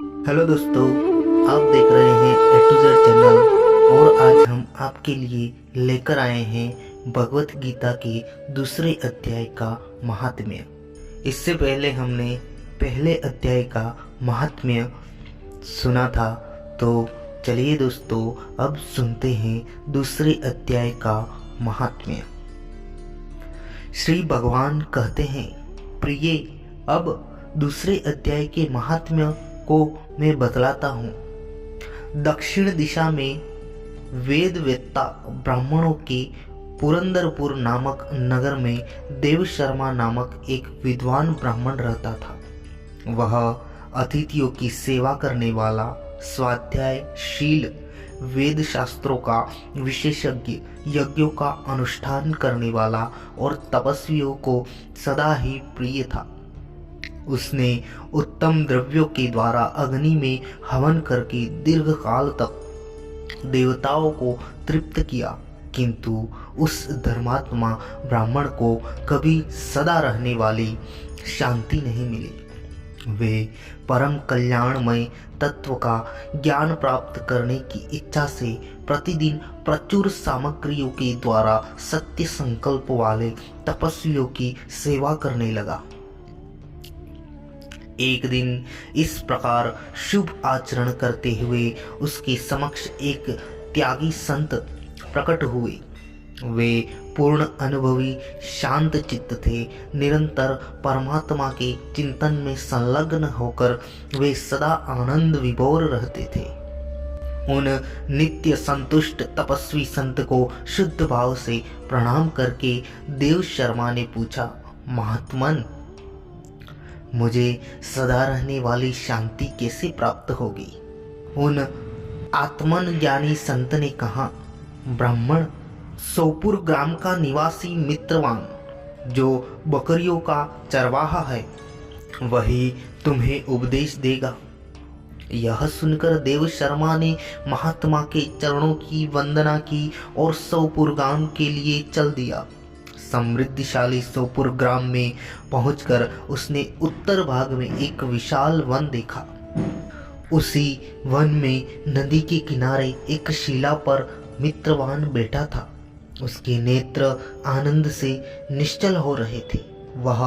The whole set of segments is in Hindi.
हेलो दोस्तों, आप देख रहे हैं ए टू जेड चैनल। और आज हम आपके लिए लेकर आए हैं भगवत गीता के दूसरे अध्याय का महात्म्य। इससे पहले हमने पहले अध्याय का महात्म्य सुना था, तो चलिए दोस्तों अब सुनते हैं दूसरे अध्याय का महात्म्य। श्री भगवान कहते हैं, प्रिय, अब दूसरे अध्याय के महात्म्य को मैं बतलाता हूँ। दक्षिण दिशा में वेदवेत्ता ब्राह्मणों के पुरंदरपुर नामक नगर में देव शर्मा नामक एक विद्वान ब्राह्मण रहता था। वह अतिथियों की सेवा करने वाला, स्वाध्यायशील, वेद शास्त्रों का विशेषज्ञ, यज्ञों का अनुष्ठान करने वाला और तपस्वियों को सदा ही प्रिय था। उसने उत्तम द्रव्यों के द्वारा अग्नि में हवन करके दीर्घ काल तक देवताओं को तृप्त किया, किंतु उस धर्मात्मा ब्राह्मण को कभी सदा रहने वाली शांति नहीं मिली। वे परम कल्याणमय तत्व का ज्ञान प्राप्त करने की इच्छा से प्रतिदिन प्रचुर सामग्रियों के द्वारा सत्य संकल्प वाले तपस्वियों की सेवा करने लगा। एक दिन इस प्रकार शुभ आचरण करते हुए उसके समक्ष एक त्यागी संत प्रकट हुए। वे पूर्ण अनुभवी, शांत चित्त थे। निरंतर परमात्मा के चिंतन में संलग्न होकर वे सदा आनंद विभोर रहते थे। उन नित्य संतुष्ट तपस्वी संत को शुद्ध भाव से प्रणाम करके देव शर्मा ने पूछा, महात्मन, मुझे सदा रहने वाली शांति कैसे प्राप्त होगी? उन आत्मन ज्ञानी संत ने कहा, ब्राह्मण, सोपुर ग्राम का निवासी मित्रवान, जो बकरियों का चरवाहा है, वही तुम्हें उपदेश देगा। यह सुनकर देव शर्मा ने महात्मा के चरणों की वंदना की और सोपुर ग्राम के लिए चल दिया। समृद्धिशाली सोपुर ग्राम में पहुंचकर उसने उत्तर भाग में एक विशाल वन देखा। उसी वन में नदी के किनारे एक शिला पर मित्रवान बैठा था। उसके नेत्र आनंद से निश्चल हो रहे थे। वह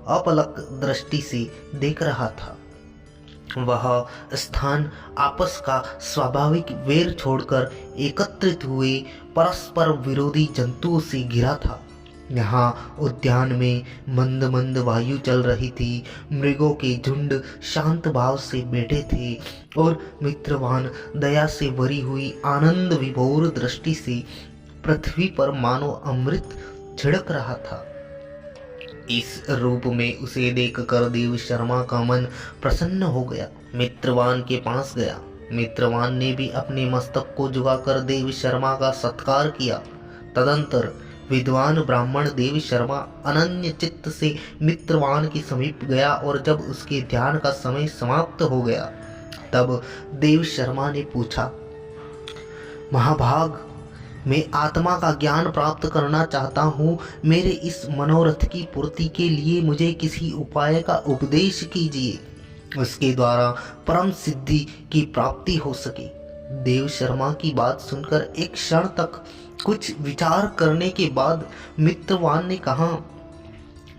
अपलक दृष्टि से देख रहा था। वह स्थान आपस का स्वाभाविक वैर छोड़कर एकत्रित हुए परस्पर विरोधी जंतुओं से घिरा था। यहाँ उद्यान में मंद मंद वायु चल रही थी। मृगों के झुंड शांत भाव से बैठे थे और मित्रवान दया से भरी हुई आनंद विभोर दृष्टि से पृथ्वी पर मानो अमृत छिड़क रहा था। इस रूप में उसे देखकर देव शर्मा का मन प्रसन्न हो गया। मित्रवान के पास गया। मित्रवान ने भी अपने मस्तक को झुकाकर देव शर्मा का सत्कार किया। तदंतर विद्वान ब्राह्मण देव शर्मा अनन्य चित्त से मित्रवान के समीप गया और जब उसके ध्यान का समय समाप्त हो गया, तब देव शर्मा ने पूछा, महाभाग, मैं आत्मा का ज्ञान प्राप्त करना चाहता हूँ। मेरे इस मनोरथ की पूर्ति के लिए मुझे किसी उपाय का उपदेश कीजिए, उसके द्वारा परम सिद्धि की प्राप्ति हो सके। देव शर्मा की बात सुनकर एक क्षण तक कुछ विचार करने के बाद मित्रवान ने कहा,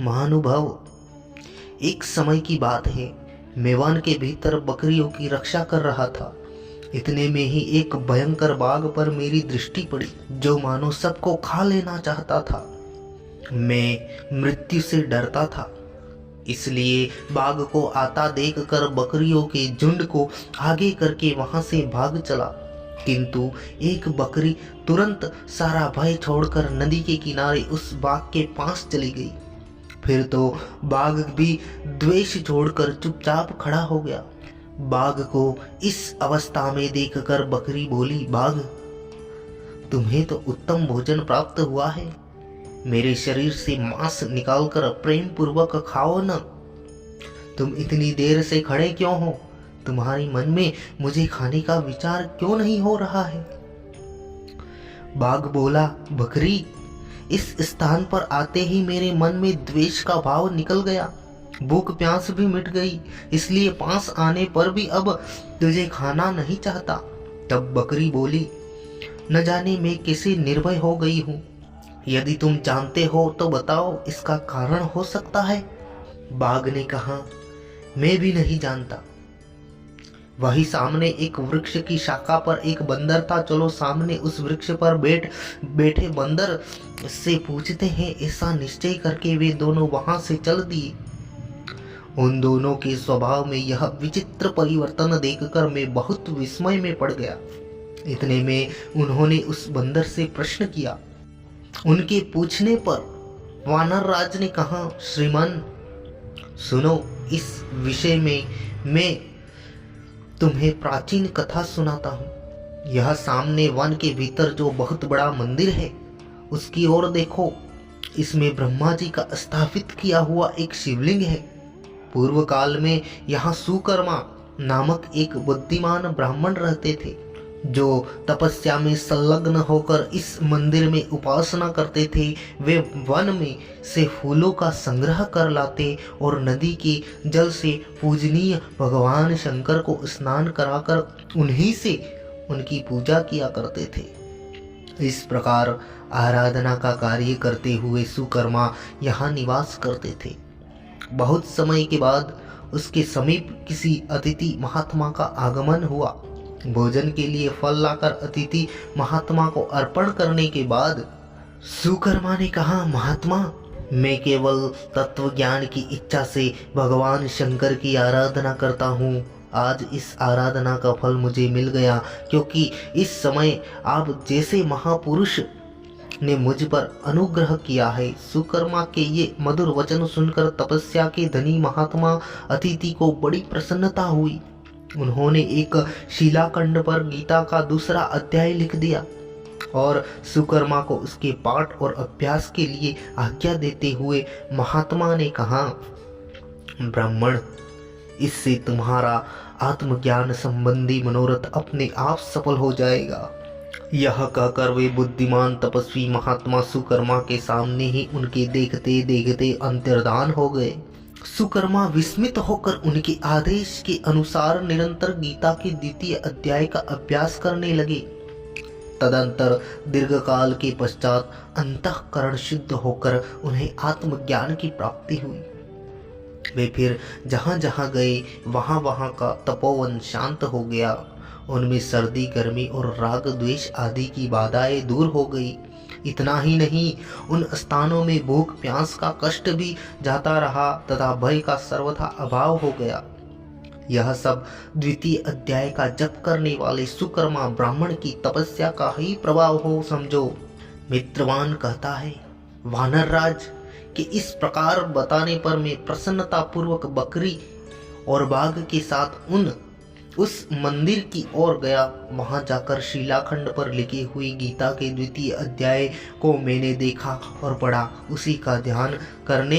महानुभाव, एक समय की बात है, मैं वन के भीतर बकरियों की रक्षा कर रहा था। इतने में ही एक भयंकर बाघ पर मेरी दृष्टि पड़ी, जो मानो सबको खा लेना चाहता था। मैं मृत्यु से डरता था, इसलिए बाघ को आता देखकर बकरियों के झुंड को आगे करके वहां से भाग चला। किंतु एक बकरी तुरंत सारा भय छोड़कर नदी के किनारे उस बाघ के पास चली गई। फिर तो बाघ भी द्वेष छोड़कर चुपचाप खड़ा हो गया। बाघ को इस अवस्था में देखकर बकरी बोली, बाघ, तुम्हें तो उत्तम भोजन प्राप्त हुआ है। मेरे शरीर से मांस निकालकर प्रेम पूर्वक खाओ न। तुम इतनी देर से खड़े क्यों हो? तुम्हारी मन में मुझे खाने का विचार क्यों नहीं हो रहा है? बाघ बोला, बकरी, इस स्थान पर आते ही मेरे मन में द्वेष का भाव निकल गया। भूख प्यास भी मिट गई, इसलिए पास आने पर भी अब तुझे खाना नहीं चाहता। तब बकरी बोली, न जाने मैं कैसे निर्भय हो गई हूँ। यदि तुम जानते हो तो बताओ, इसका कारण हो सकता है। बाघ ने कहा, मैं भी नहीं जानता। वही सामने एक वृक्ष की शाखा पर एक बंदर था। चलो सामने उस वृक्ष पर बैठे बंदर से पूछते हैं। ऐसा निश्चय करके वे दोनों वहां से चल दिए। उन दोनों के स्वभाव में यह विचित्र परिवर्तन देखकर मैं बहुत विस्मय में पड़ गया। इतने में उन्होंने उस बंदर से प्रश्न किया। उनके पूछने पर वानर राज ने कहा, श्रीमान सुनो, इस विषय में मैं तुम्हें प्राचीन कथा सुनाता हूँ। यह सामने वन के भीतर जो बहुत बड़ा मंदिर है, उसकी ओर देखो। इसमें ब्रह्मा जी का स्थापित किया हुआ एक शिवलिंग है। पूर्व काल में यहाँ सुकर्मा नामक एक बुद्धिमान ब्राह्मण रहते थे, जो तपस्या में संलग्न होकर इस मंदिर में उपासना करते थे। वे वन में से फूलों का संग्रह कर लाते और नदी के जल से पूजनीय भगवान शंकर को स्नान कराकर उन्हीं से उनकी पूजा किया करते थे। इस प्रकार आराधना का कार्य करते हुए सुकर्मा यहाँ निवास करते थे। बहुत समय के बाद उसके समीप किसी अतिथि महात्मा का आगमन हुआ। भोजन के लिए फल लाकर अतिथि महात्मा को अर्पण करने के बाद सुकर्मा ने कहा, महात्मा, मैं केवल तत्व ज्ञान की इच्छा से भगवान शंकर की आराधना करता हूँ। आज इस आराधना का फल मुझे मिल गया, क्योंकि इस समय आप जैसे महापुरुष ने मुझ पर अनुग्रह किया है। सुकर्मा के ये मधुर वचन सुनकर तपस्या के धनी महात्मा अतिथि को बड़ी प्रसन्नता हुई। उन्होंने एक शिलाखंड पर गीता का दूसरा अध्याय लिख दिया और सुकर्मा को उसके पाठ और अभ्यास के लिए आज्ञा देते हुए महात्मा ने कहा, ब्राह्मण, इससे तुम्हारा आत्मज्ञान संबंधी मनोरथ अपने आप सफल हो जाएगा। यह कहकर वे बुद्धिमान तपस्वी महात्मा सुकर्मा के सामने ही उनके देखते देखते अंतर्धान हो गए। सुकर्मा विस्मित होकर उनके आदेश के अनुसार निरंतर गीता के द्वितीय अध्याय का अभ्यास करने लगे। तदंतर दीर्घकाल के पश्चात अंतःकरण शुद्ध होकर उन्हें आत्मज्ञान की प्राप्ति हुई। वे फिर जहाँ जहाँ गए वहाँ वहाँ का तपोवन शांत हो गया। उनमें सर्दी, गर्मी और राग द्वेष आदि की बाधाएं दूर हो गई। इतना ही नहीं, उन स्थानों में भूख प्यास का कष्ट भी जाता रहा तथा भय का सर्वथा अभाव हो गया। यह सब द्वितीय अध्याय का जप करने वाले सुकर्मा ब्राह्मण की तपस्या का ही प्रभाव हो समझो। मित्रवान कहता है, वानर राज कि इस प्रकार बताने पर मैं प्रसन्नता पूर्वक बकरी और बाघ के साथ उस मंदिर की ओर गया। वहां जाकर शिलाखंड पर लिखी हुई गीता के द्वितीय अध्याय को मैंने देखा और पढ़ा। उसी का ध्यान करने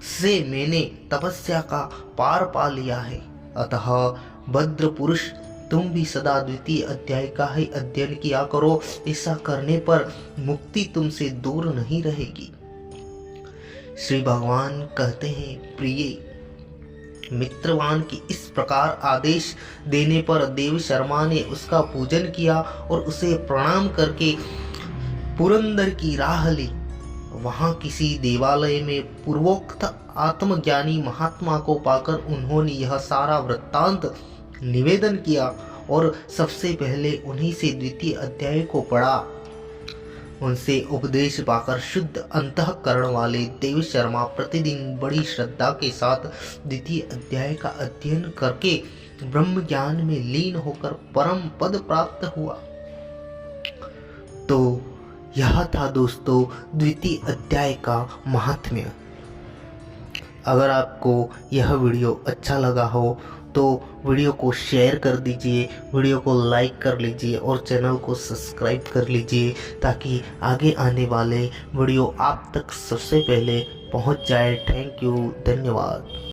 से मैंने तपस्या का पार पा लिया है। अतः भद्र पुरुष, तुम भी सदा द्वितीय अध्याय का ही अध्ययन किया करो। ऐसा करने पर मुक्ति तुमसे दूर नहीं रहेगी। श्री भगवान कहते हैं, प्रिय मित्रवान की इस प्रकार आदेश देने पर देव शर्मा ने उसका पूजन किया और उसे प्रणाम करके पुरंदर की राह ली। वहां किसी देवालय में पूर्वोक्त आत्मज्ञानी महात्मा को पाकर उन्होंने यह सारा वृत्तांत निवेदन किया और सबसे पहले उन्हीं से द्वितीय अध्याय को पढ़ा। उनसे उपदेश पाकर शुद्ध अंतःकरण वाले देव शर्मा प्रतिदिन बड़ी श्रद्धा के साथ द्वितीय अध्याय का अध्ययन करके ब्रह्म ज्ञान में लीन होकर परम पद प्राप्त हुआ। तो यह था दोस्तों द्वितीय अध्याय का महात्म्य। अगर आपको यह वीडियो अच्छा लगा हो तो वीडियो को शेयर कर दीजिए, वीडियो को लाइक कर लीजिए और चैनल को सब्सक्राइब कर लीजिए ताकि आगे आने वाले वीडियो आप तक सबसे पहले पहुंच जाए। थैंक यू, धन्यवाद।